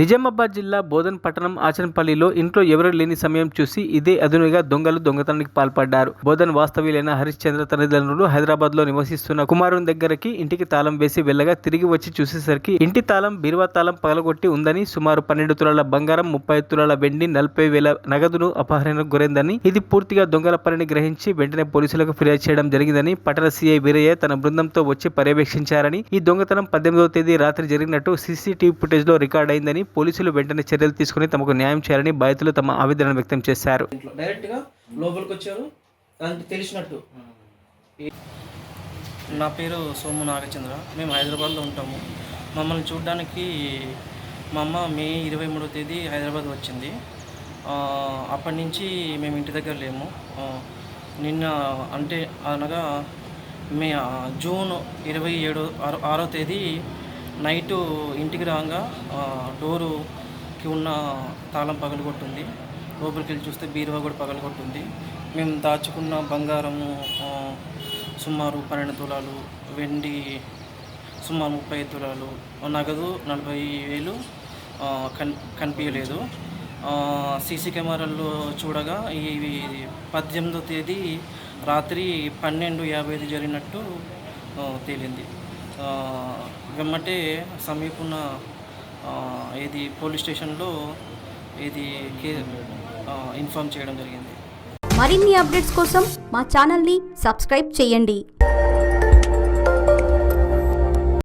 నిజామాబాద్ జిల్లా బోధన్ పట్టణం ఆచనపల్లిలో ఇంట్లో ఎవరూ లేని సమయం చూసి ఇదే అదునుగా దొంగలు దొంగతనానికి పాల్పడ్డారు. బోధన్ వాస్తవ్యులైన హరిశ్చంద్ర తల్లిదండ్రులు హైదరాబాద్ లో నివసిస్తున్న కుమారుని దగ్గరికి ఇంటికి తాళం వేసి వెళ్ళగా తిరిగి వచ్చి చూసేసరికి ఇంటి తాళం బీరువా తాళం పగలగొట్టి ఉందని, సుమారు 12 తులాల బంగారం, 30 తులాల వెండి, 40,000 నగదును అపహరణకు గురైందని, ఇది పూర్తిగా దొంగల పనిని గ్రహించి వెంటనే పోలీసులకు ఫిర్యాదు చేయడం జరిగిందని పట్టణ సీఐ వీరయ్య తన బృందంతో వచ్చి పర్యవేక్షించారని, ఈ దొంగతనం 18వ తేదీ రాత్రి జరిగినట్టు సీసీటీవీ ఫుటేజ్ లో రికార్డ్ అయిందని, పోలీసులు వెంటనే చర్యలు తీసుకుని తమకు న్యాయం చేయాలని బాధితులు తమ ఆవేదన వ్యక్తం చేశారు. డైరెక్ట్ గా లోపలికి వచ్చారు తెలిసినట్టు. నా పేరు సోము నాగచంద్ర. మేము హైదరాబాద్లో ఉంటాము. మమ్మల్ని చూడడానికి మా అమ్మ మే 23వ తేదీ హైదరాబాద్ వచ్చింది. అప్పటి నుంచి మేము ఇంటి దగ్గర లేము. నిన్న అంటే అనగా జూన్ 26వ తేదీ నైటు ఇంటికి రాగా డోరుకి ఉన్న తాళం పగలగొట్టింది. లోపలికి వెళ్ళి చూస్తే బీరువా కూడా పగలగొట్టింది. మేము దాచుకున్న బంగారము సుమారు 12 తులాలు, వెండి సుమారు 30 తులాలు, నగదు 40,000 కనిపించలేదు. సీసీ కెమెరాల్లో చూడగా ఇవి 18వ తేదీ రాత్రి 12:55 జరిగినట్టు తేలింది. వెమ్మటే సమీపున్న పోలీస్ స్టేషన్లో ఇన్ఫార్మ్ చేయడం జరిగింది. మరిన్ని అప్డేట్స్ కోసం మా ఛానల్ని సబ్స్క్రైబ్ చేయండి.